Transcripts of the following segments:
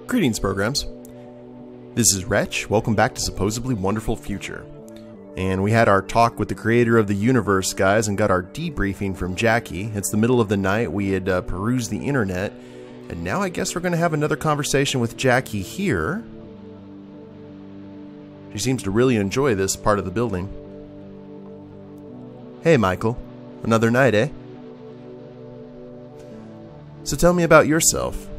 Greetings, programs. This is Wretch. Welcome back to Supposedly Wonderful Future. And we had our talk with the creator of the universe, guys, and got our debriefing from Jackie. It's the middle of the night. We had perused the internet. And now I guess we're going to have another conversation with Jackie here. She seems to really enjoy this part of the building. Hey, Michael. Another night, eh? So tell me about yourself.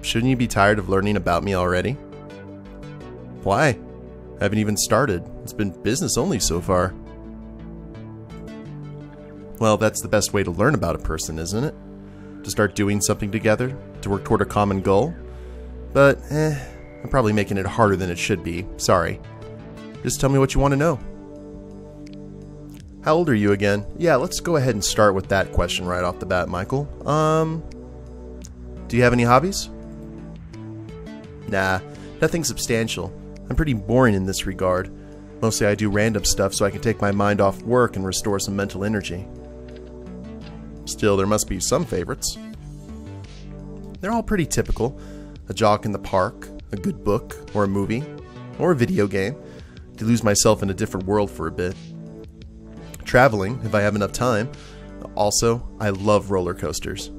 Shouldn't you be tired of learning about me already? Why? I haven't even started. It's been business only so far. Well, that's the best way to learn about a person, isn't it? To start doing something together, to work toward a common goal. But, I'm probably making it harder than it should be. Sorry. Just tell me what you want to know. How old are you again? Yeah, let's go ahead and start with that question right off the bat, Michael. Do you have any hobbies? Nah, nothing substantial. I'm pretty boring in this regard. Mostly I do random stuff so I can take my mind off work and restore some mental energy. Still, there must be some favorites. They're all pretty typical. A jog in the park, a good book, or a movie, or a video game, to lose myself in a different world for a bit. Traveling, if I have enough time. Also, I love roller coasters.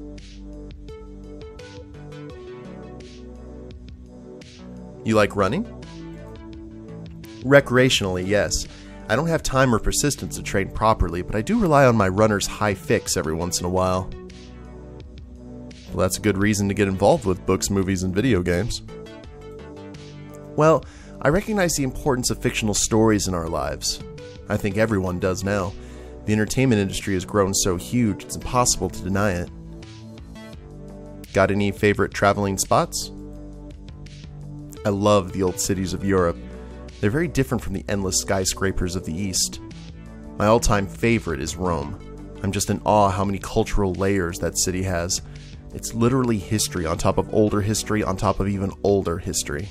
You like running? Recreationally, yes. I don't have time or persistence to train properly, but I do rely on my runner's high fix every once in a while. Well, that's a good reason to get involved with books, movies, and video games. Well, I recognize the importance of fictional stories in our lives. I think everyone does now. The entertainment industry has grown so huge, it's impossible to deny it. Got any favorite traveling spots? I love the old cities of Europe. They're very different from the endless skyscrapers of the East. My all-time favorite is Rome. I'm just in awe how many cultural layers that city has. It's literally history on top of older history on top of even older history.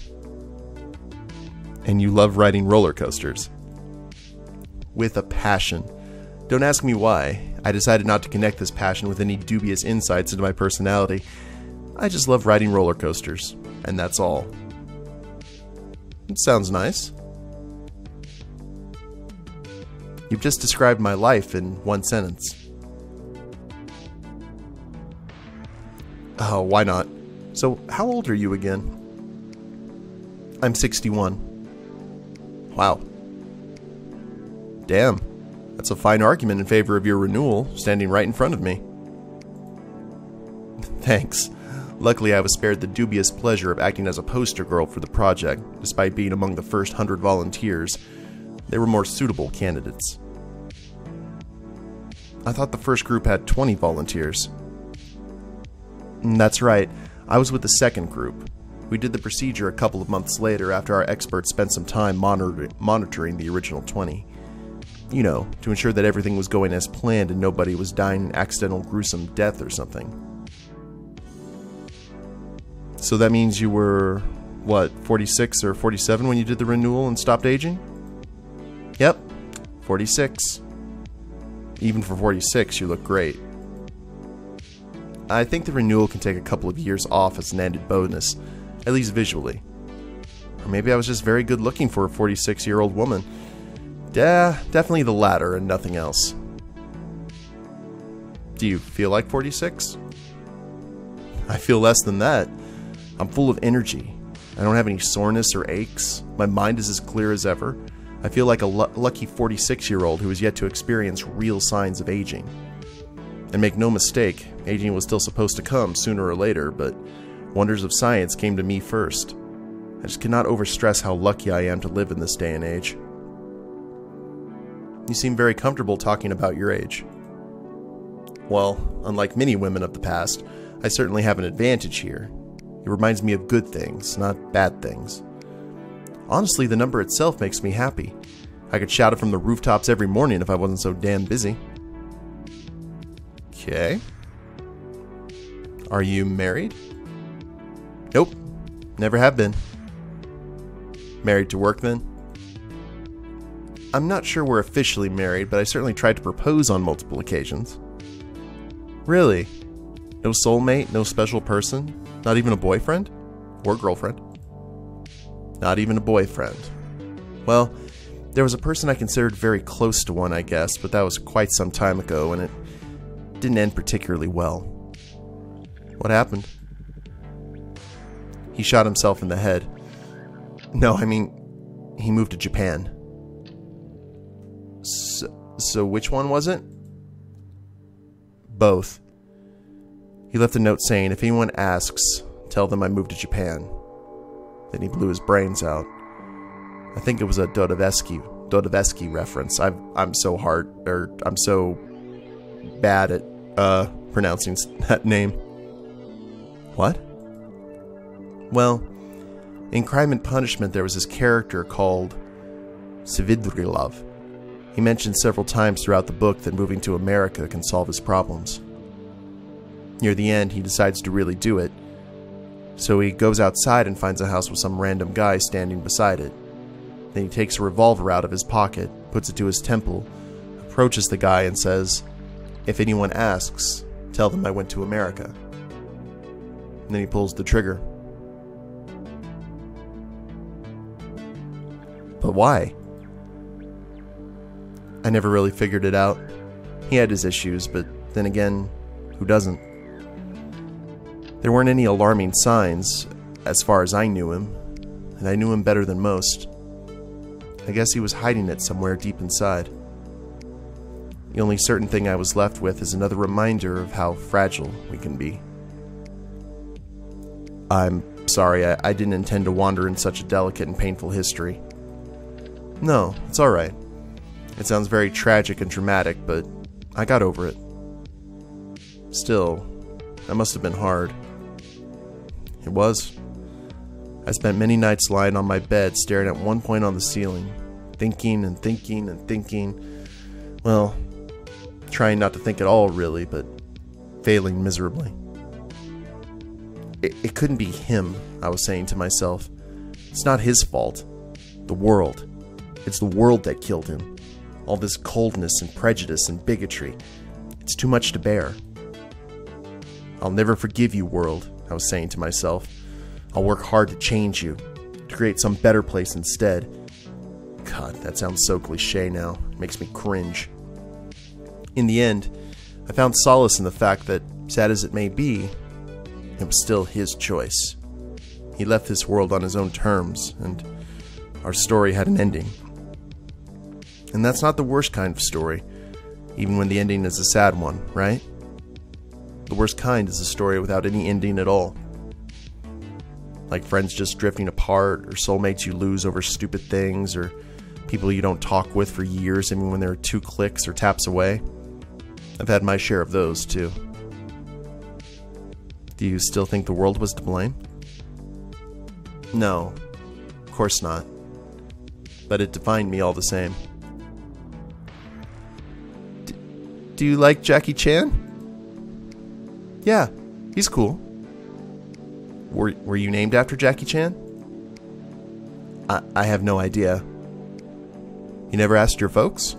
And you love riding roller coasters. With a passion. Don't ask me why. I decided not to connect this passion with any dubious insights into my personality. I just love riding roller coasters, and that's all. It sounds nice. You've just described my life in one sentence. Oh, why not? So, how old are you again? I'm 61. Wow. Damn. That's a fine argument in favor of your renewal, standing right in front of me. Thanks. Luckily, I was spared the dubious pleasure of acting as a poster girl for the project, despite being among the first 100 volunteers. There were more suitable candidates. I thought the first group had 20 volunteers. That's right. I was with the second group. We did the procedure a couple of months later after our experts spent some time monitoring the original 20. You know, to ensure that everything was going as planned and nobody was dying an accidental gruesome death or something. So that means you were, what, 46 or 47 when you did the renewal and stopped aging? Yep, 46. Even for 46, you look great. I think the renewal can take a couple of years off as an added bonus, at least visually. Or maybe I was just very good looking for a 46-year-old woman. Yeah, definitely the latter and nothing else. Do you feel like 46? I feel less than that. I'm full of energy. I don't have any soreness or aches. My mind is as clear as ever. I feel like a lucky 46-year-old who has yet to experience real signs of aging. And make no mistake, aging was still supposed to come sooner or later, but wonders of science came to me first. I just cannot overstress how lucky I am to live in this day and age. You seem very comfortable talking about your age. Well, unlike many women of the past, I certainly have an advantage here. It reminds me of good things, not bad things. Honestly, the number itself makes me happy. I could shout it from the rooftops every morning if I wasn't so damn busy. Okay. Are you married? Nope. Never have been. Married to work then? I'm not sure we're officially married, but I certainly tried to propose on multiple occasions. Really? No soulmate? No special person? Not even a boyfriend? Or girlfriend? Not even a boyfriend. Well, there was a person I considered very close to one, I guess, but that was quite some time ago, and it didn't end particularly well. What happened? He shot himself in the head. No, I mean, he moved to Japan. So which one was it? Both. He left a note saying, if anyone asks, tell them I moved to Japan. Then he blew his brains out. I think it was a Dostoevsky reference. I'm so bad at pronouncing that name. What? Well, in Crime and Punishment there was this character called Svidrilov. He mentioned several times throughout the book that moving to America can solve his problems. Near the end, he decides to really do it. So he goes outside and finds a house with some random guy standing beside it. Then he takes a revolver out of his pocket, puts it to his temple, approaches the guy and says, if anyone asks, tell them I went to America. And then he pulls the trigger. But why? I never really figured it out. He had his issues, but then again, who doesn't? There weren't any alarming signs, as far as I knew him, and I knew him better than most. I guess he was hiding it somewhere deep inside. The only certain thing I was left with is another reminder of how fragile we can be. I'm sorry, I didn't intend to wander in such a delicate and painful history. No, it's alright. It sounds very tragic and dramatic, but I got over it. Still, that must have been hard. It was. I spent many nights lying on my bed, staring at one point on the ceiling, thinking and thinking and thinking. Well, trying not to think at all, really, but failing miserably. It couldn't be him, I was saying to myself. It's not his fault. The world. It's the world that killed him. All this coldness and prejudice and bigotry. It's too much to bear. I'll never forgive you, world, I was saying to myself. I'll work hard to change you, to create some better place instead. God, that sounds so cliche now. It makes me cringe. In the end, I found solace in the fact that, sad as it may be, it was still his choice. He left this world on his own terms, and our story had an ending. And that's not the worst kind of story, even when the ending is a sad one, right? The worst kind is a story without any ending at all. Like friends just drifting apart, or soulmates you lose over stupid things, or people you don't talk with for years even when they're 2 clicks or taps away. I've had my share of those, too. Do you still think the world was to blame? No, of course not. But it defined me all the same. Do you like Jackie Chan? Yeah, he's cool. Were you named after Jackie Chan? I have no idea. You never asked your folks?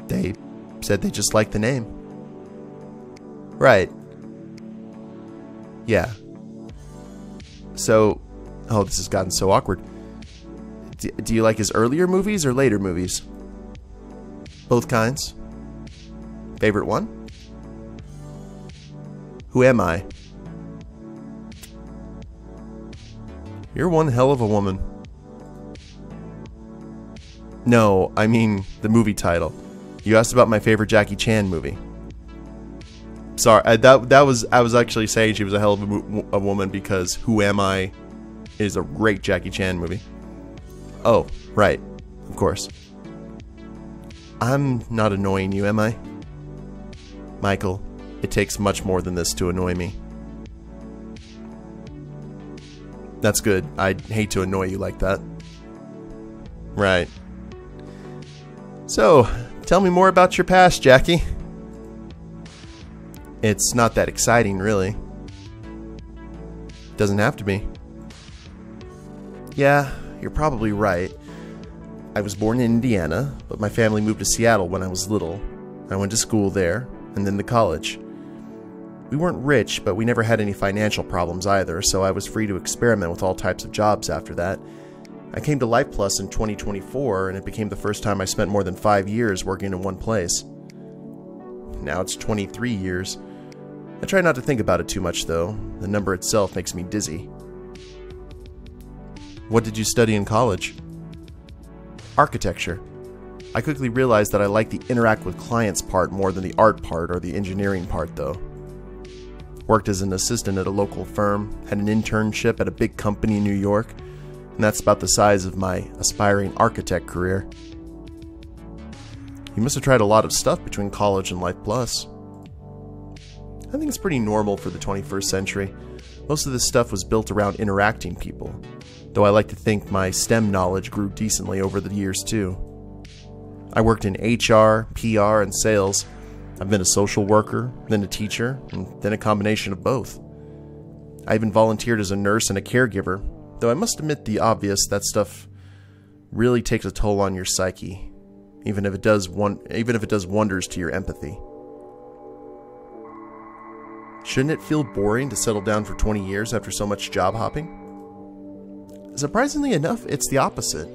They said they just liked the name. Right. Yeah. So, oh, this has gotten so awkward. Do you like his earlier movies or later movies? Both kinds. Favorite one? Who am I? You're one hell of a woman. No, I mean the movie title. You asked about my favorite Jackie Chan movie. Sorry, I was actually saying she was a hell of a woman because Who Am I is a great Jackie Chan movie. Oh, right, of course. I'm not annoying you, am I? Michael, it takes much more than this to annoy me. That's good. I'd hate to annoy you like that. Right. So, tell me more about your past, Jackie. It's not that exciting, really. Doesn't have to be. Yeah, you're probably right. I was born in Indiana, but my family moved to Seattle when I was little. I went to school there, and then to college. We weren't rich, but we never had any financial problems either, so I was free to experiment with all types of jobs after that. I came to Life Plus in 2024, and it became the first time I spent more than 5 years working in one place. Now it's 23 years. I try not to think about it too much, though. The number itself makes me dizzy. What did you study in college? Architecture. I quickly realized that I liked the interact with clients part more than the art part or the engineering part, though. Worked as an assistant at a local firm, had an internship at a big company in New York, and that's about the size of my aspiring architect career. You must have tried a lot of stuff between college and Life Plus. I think it's pretty normal for the 21st century. Most of this stuff was built around interacting people, though I like to think my STEM knowledge grew decently over the years too. I worked in HR, PR, and sales. I've been a social worker, then a teacher, and then a combination of both. I even volunteered as a nurse and a caregiver, though I must admit the obvious, that stuff really takes a toll on your psyche, even if it does wonders to your empathy. Shouldn't it feel boring to settle down for 20 years after so much job hopping? Surprisingly enough, it's the opposite.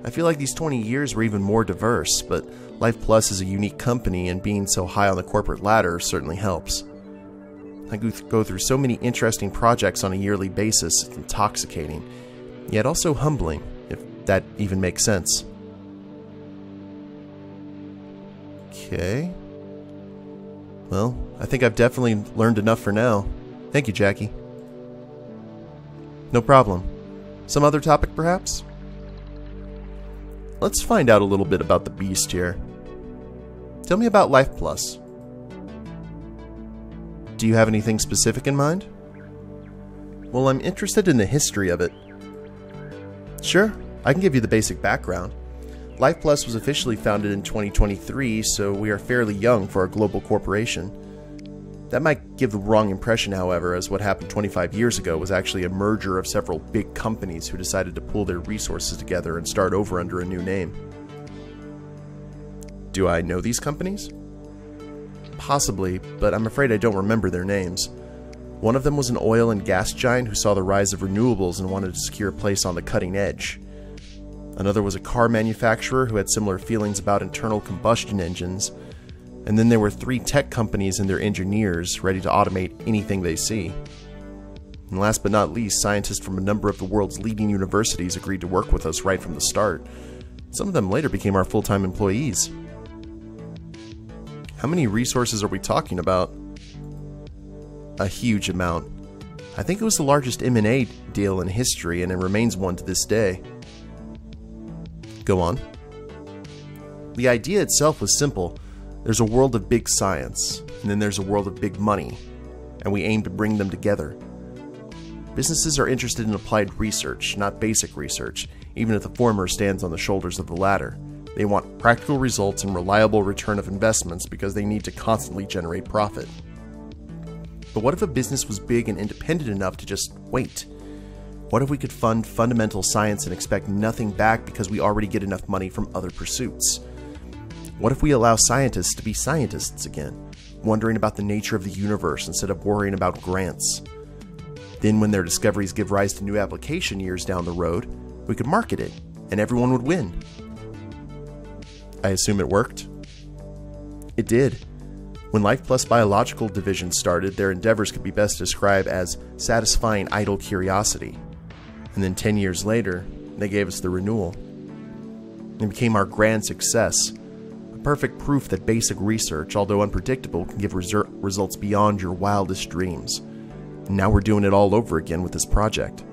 I feel like these 20 years were even more diverse, but Life Plus is a unique company, and being so high on the corporate ladder certainly helps. I go through so many interesting projects on a yearly basis, it's intoxicating, yet also humbling, if that even makes sense. Okay. Well, I think I've definitely learned enough for now. Thank you, Jackie. No problem. Some other topic, perhaps? Let's find out a little bit about the beast here. Tell me about Life Plus. Do you have anything specific in mind? Well, I'm interested in the history of it. Sure, I can give you the basic background. Life Plus was officially founded in 2023, so we are fairly young for a global corporation. That might give the wrong impression, however, as what happened 25 years ago was actually a merger of several big companies who decided to pull their resources together and start over under a new name. Do I know these companies? Possibly, but I'm afraid I don't remember their names. One of them was an oil and gas giant who saw the rise of renewables and wanted to secure a place on the cutting edge. Another was a car manufacturer who had similar feelings about internal combustion engines. And then there were 3 tech companies and their engineers ready to automate anything they see. And last but not least, scientists from a number of the world's leading universities agreed to work with us right from the start. Some of them later became our full-time employees. How many resources are we talking about? A huge amount. I think it was the largest M&A deal in history, and it remains one to this day. Go on. The idea itself was simple. There's a world of big science, and then there's a world of big money, and we aim to bring them together. Businesses are interested in applied research, not basic research, even if the former stands on the shoulders of the latter. They want practical results and reliable return of investments because they need to constantly generate profit. But what if a business was big and independent enough to just wait? What if we could fund fundamental science and expect nothing back because we already get enough money from other pursuits? What if we allow scientists to be scientists again, wondering about the nature of the universe instead of worrying about grants? Then when their discoveries give rise to new application years down the road, we could market it, and everyone would win. I assume it worked? It did. When Life Plus Biological Division started, their endeavors could be best described as satisfying idle curiosity. And then 10 years later, they gave us the renewal. It became our grand success. A perfect proof that basic research, although unpredictable, can give results beyond your wildest dreams. And now we're doing it all over again with this project.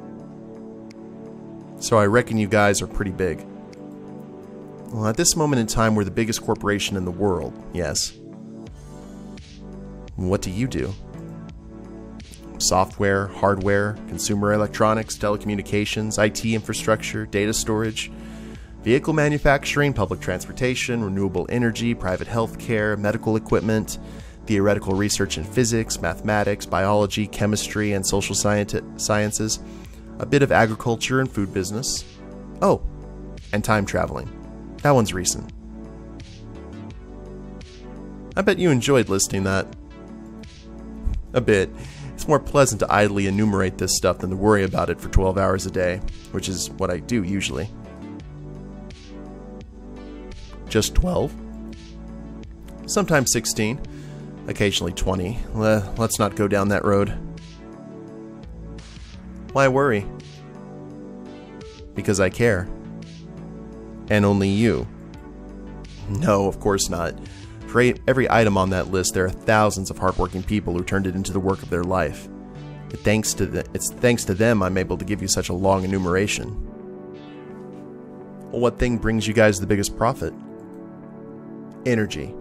So I reckon you guys are pretty big. Well, at this moment in time, we're the biggest corporation in the world, yes. What do you do? Software, hardware, consumer electronics, telecommunications, IT infrastructure, data storage, vehicle manufacturing, public transportation, renewable energy, private healthcare, medical equipment, theoretical research in physics, mathematics, biology, chemistry, and social sciences, a bit of agriculture and food business. Oh, and time traveling. That one's recent. I bet you enjoyed listing that. A bit. It's more pleasant to idly enumerate this stuff than to worry about it for 12 hours a day, which is what I do usually. Just 12? Sometimes 16. Occasionally 20. Let's not go down that road. Why worry? Because I care. And only you. No, of course not. For every item on that list, there are thousands of hardworking people who turned it into the work of their life. It's thanks to them I'm able to give you such a long enumeration. Well, what thing brings you guys the biggest profit? Energy.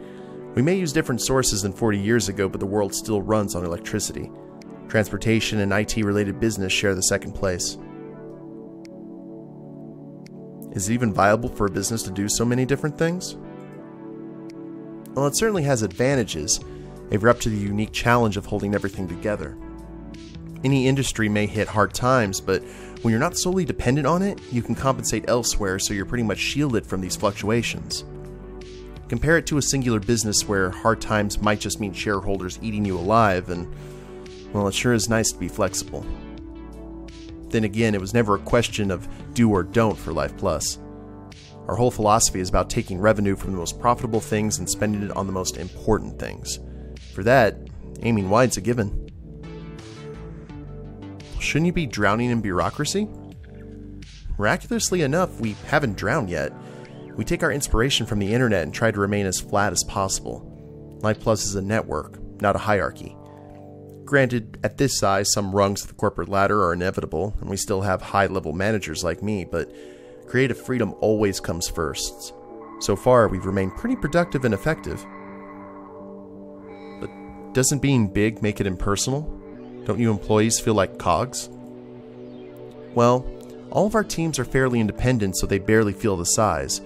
We may use different sources than 40 years ago, but the world still runs on electricity. Transportation and IT-related business share the second place. Is it even viable for a business to do so many different things? Well, it certainly has advantages if you're up to the unique challenge of holding everything together. Any industry may hit hard times, but when you're not solely dependent on it, you can compensate elsewhere, so you're pretty much shielded from these fluctuations. Compare it to a singular business where hard times might just mean shareholders eating you alive, and, well, it sure is nice to be flexible. Then again, it was never a question of do or don't for Life Plus. Our whole philosophy is about taking revenue from the most profitable things and spending it on the most important things. For that, aiming wide's a given. Shouldn't you be drowning in bureaucracy? Miraculously enough, we haven't drowned yet. We take our inspiration from the internet and try to remain as flat as possible. Life Plus is a network, not a hierarchy. Granted, at this size, some rungs of the corporate ladder are inevitable, and we still have high-level managers like me, but creative freedom always comes first. So far, we've remained pretty productive and effective. But doesn't being big make it impersonal? Don't you employees feel like cogs? Well, all of our teams are fairly independent, so they barely feel the size.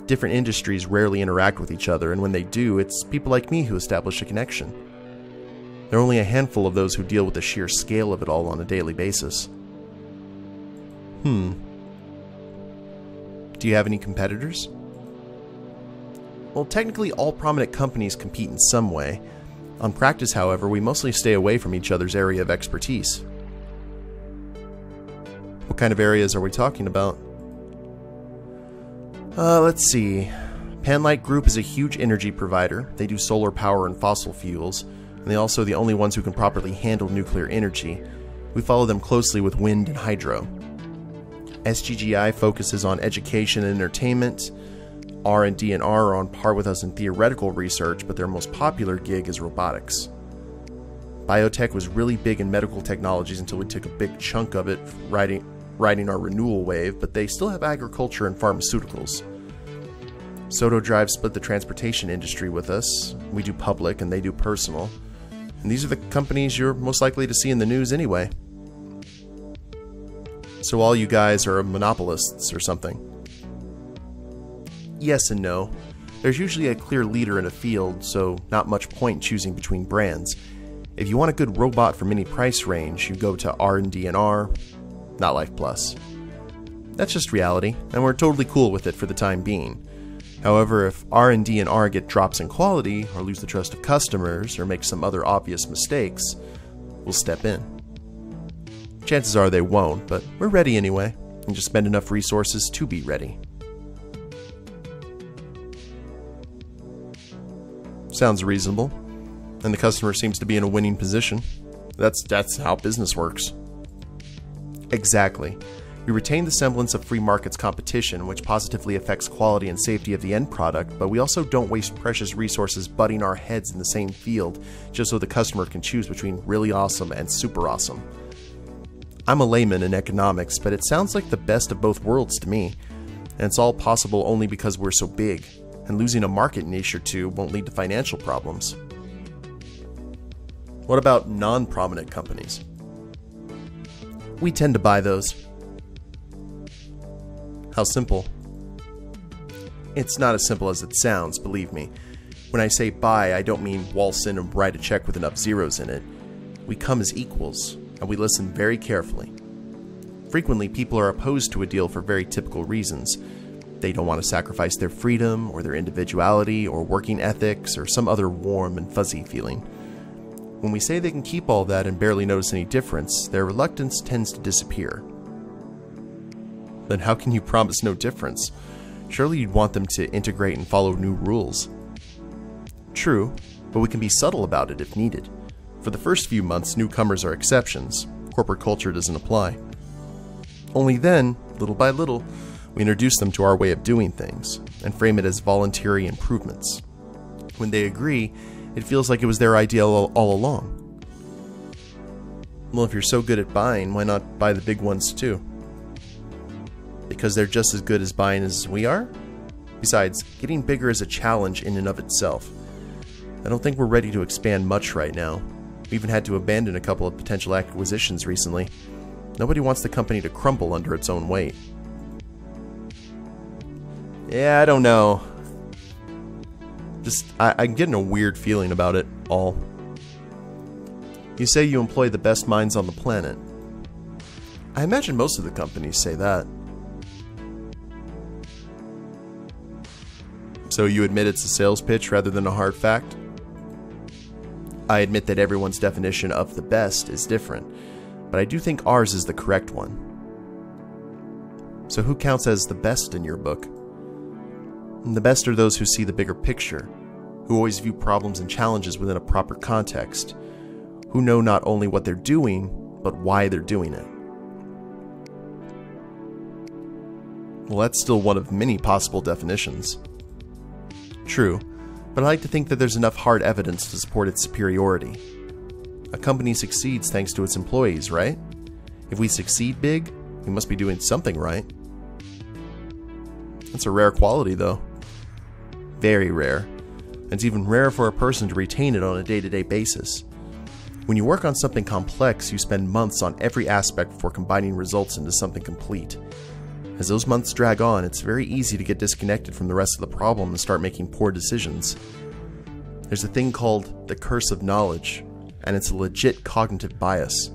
Different industries rarely interact with each other, and when they do, it's people like me who establish a connection. There are only a handful of those who deal with the sheer scale of it all on a daily basis. Do you have any competitors? Well, technically all prominent companies compete in some way. On practice, however, we mostly stay away from each other's area of expertise. What kind of areas are we talking about? Let's see. Panlight Group is a huge energy provider. They do solar power and fossil fuels, and they're also the only ones who can properly handle nuclear energy. We follow them closely with wind and hydro. SGGI focuses on education and entertainment. R&D and R are on par with us in theoretical research, but their most popular gig is robotics. Biotech was really big in medical technologies until we took a big chunk of it riding our renewal wave, but they still have agriculture and pharmaceuticals. Soto Drive split the transportation industry with us. We do public and they do personal. And these are the companies you're most likely to see in the news anyway. So all you guys are monopolists or something? Yes and no. There's usually a clear leader in a field, so not much point choosing between brands. If you want a good robot from any price range, you go to R&D and R, not Life Plus. That's just reality, and we're totally cool with it for the time being. However, if R&D and R get drops in quality, or lose the trust of customers, or make some other obvious mistakes, we'll step in. Chances are they won't, but we're ready anyway, and just spend enough resources to be ready. Sounds reasonable, and the customer seems to be in a winning position. That's how business works. Exactly. We retain the semblance of free markets competition, which positively affects quality and safety of the end product, but we also don't waste precious resources butting our heads in the same field just so the customer can choose between really awesome and super awesome. I'm a layman in economics, but it sounds like the best of both worlds to me, and it's all possible only because we're so big, and losing a market niche or two won't lead to financial problems. What about non-prominent companies? We tend to buy those. How simple? It's not as simple as it sounds, believe me. When I say buy, I don't mean waltz in and write a check with enough zeros in it. We come as equals, and we listen very carefully. Frequently, people are opposed to a deal for very typical reasons. They don't want to sacrifice their freedom, or their individuality, or working ethics, or some other warm and fuzzy feeling. When we say they can keep all that and barely notice any difference, their reluctance tends to disappear. Then how can you promise no difference? Surely you'd want them to integrate and follow new rules. True, but we can be subtle about it if needed. For the first few months, newcomers are exceptions. Corporate culture doesn't apply. Only then, little by little, we introduce them to our way of doing things and frame it as voluntary improvements. When they agree, it feels like it was their idea all along. Well, if you're so good at buying, why not buy the big ones too? Because they're just as good as buying as we are? Besides, getting bigger is a challenge in and of itself. I don't think we're ready to expand much right now. We even had to abandon a couple of potential acquisitions recently. Nobody wants the company to crumble under its own weight. Yeah, I don't know. I'm getting a weird feeling about it all. You say you employ the best minds on the planet. I imagine most of the companies say that. So you admit it's a sales pitch rather than a hard fact? I admit that everyone's definition of the best is different, but I do think ours is the correct one. So who counts as the best in your book? And the best are those who see the bigger picture, who always view problems and challenges within a proper context, who know not only what they're doing, but why they're doing it. Well, that's still one of many possible definitions. True, but I like to think that there's enough hard evidence to support its superiority. A company succeeds thanks to its employees, right? If we succeed big, we must be doing something right. That's a rare quality, though. Very rare. It's even rarer for a person to retain it on a day-to-day basis. When you work on something complex, you spend months on every aspect before combining results into something complete. As those months drag on, it's very easy to get disconnected from the rest of the problem and start making poor decisions. There's a thing called the curse of knowledge, and it's a legit cognitive bias.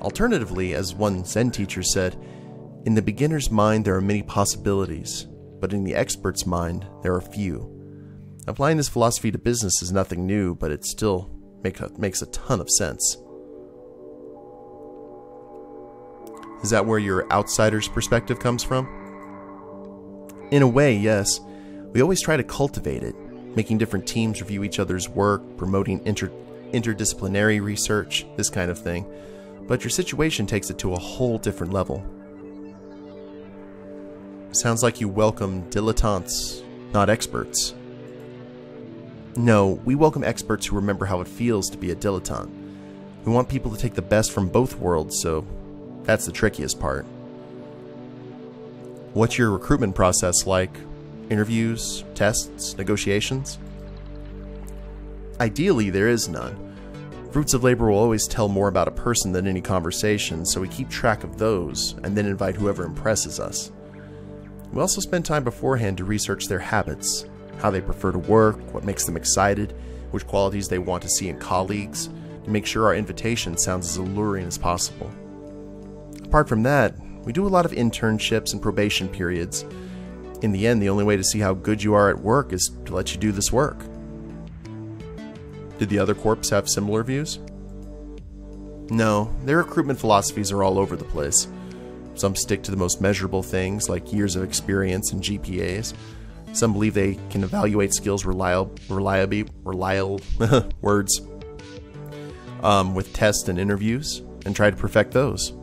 Alternatively, as one Zen teacher said, in the beginner's mind there are many possibilities, but in the expert's mind there are few. Applying this philosophy to business is nothing new, but it still makes a ton of sense. Is that where your outsider's perspective comes from? In a way, yes. We always try to cultivate it, making different teams review each other's work, promoting interdisciplinary research, this kind of thing. But your situation takes it to a whole different level. Sounds like you welcome dilettantes, not experts. No, we welcome experts who remember how it feels to be a dilettante. We want people to take the best from both worlds, so that's the trickiest part. What's your recruitment process like? Interviews, tests, negotiations? Ideally, there is none. Fruits of labor will always tell more about a person than any conversation, so we keep track of those and then invite whoever impresses us. We also spend time beforehand to research their habits, how they prefer to work, what makes them excited, which qualities they want to see in colleagues, to make sure our invitation sounds as alluring as possible. Apart from that, we do a lot of internships and probation periods. In the end, the only way to see how good you are at work is to let you do this work. Did the other corps have similar views? No, their recruitment philosophies are all over the place. Some stick to the most measurable things, like years of experience and GPAs. Some believe they can evaluate skills reliably words with tests and interviews, and try to perfect those.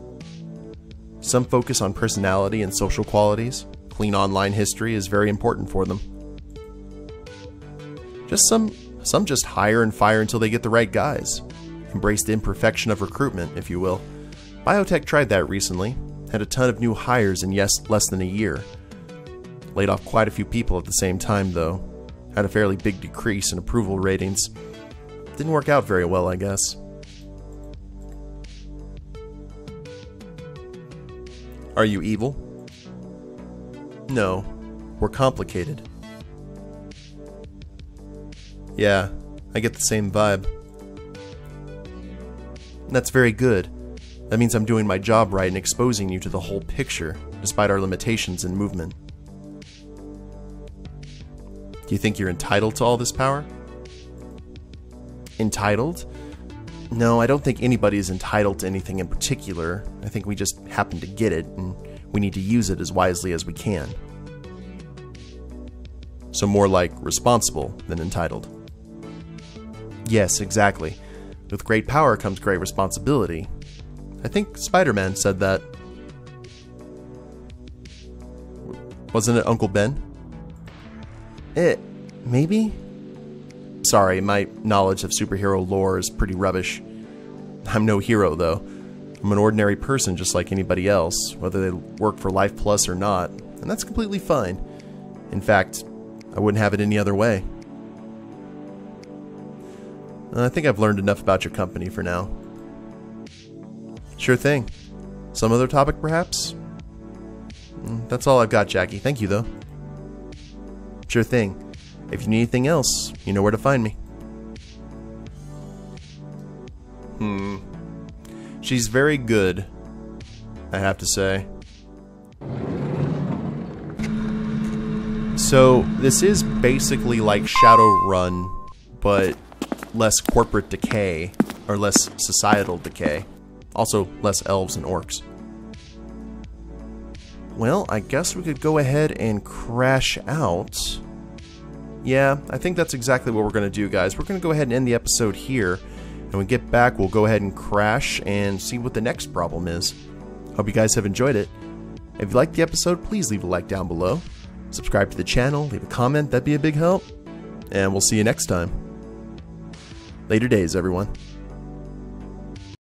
Some focus on personality and social qualities. Clean online history is very important for them. Some just hire and fire until they get the right guys. Embrace the imperfection of recruitment, if you will. Biotech tried that recently. Had a ton of new hires in less than a year. Laid off quite a few people at the same time, though. Had a fairly big decrease in approval ratings. Didn't work out very well, I guess. Are you evil? No, we're complicated. Yeah, I get the same vibe. That's very good. That means I'm doing my job right and exposing you to the whole picture, despite our limitations in movement. Do you think you're entitled to all this power? Entitled? No, I don't think anybody is entitled to anything in particular. I think we just happen to get it, and we need to use it as wisely as we can. So more like responsible than entitled. Yes, exactly. With great power comes great responsibility. I think Spider-Man said that. Wasn't it Uncle Ben? Maybe? Sorry, my knowledge of superhero lore is pretty rubbish. I'm no hero, though. I'm an ordinary person just like anybody else, whether they work for Life Plus or not, and that's completely fine. In fact, I wouldn't have it any other way. I think I've learned enough about your company for now. Sure thing. Some other topic, perhaps? That's all I've got, Jackie. Thank you, though. Sure thing. If you need anything else, you know where to find me. She's very good, I have to say. So, this is basically like Shadowrun, but less corporate decay, or less societal decay. Also, less elves and orcs. Well, I guess we could go ahead and crash out. Yeah, I think that's exactly what we're going to do, guys. We're going to go ahead and end the episode here. And when we get back, we'll go ahead and crash and see what the next problem is. Hope you guys have enjoyed it. If you liked the episode, please leave a like down below. Subscribe to the channel, leave a comment, that'd be a big help. And we'll see you next time. Later days, everyone.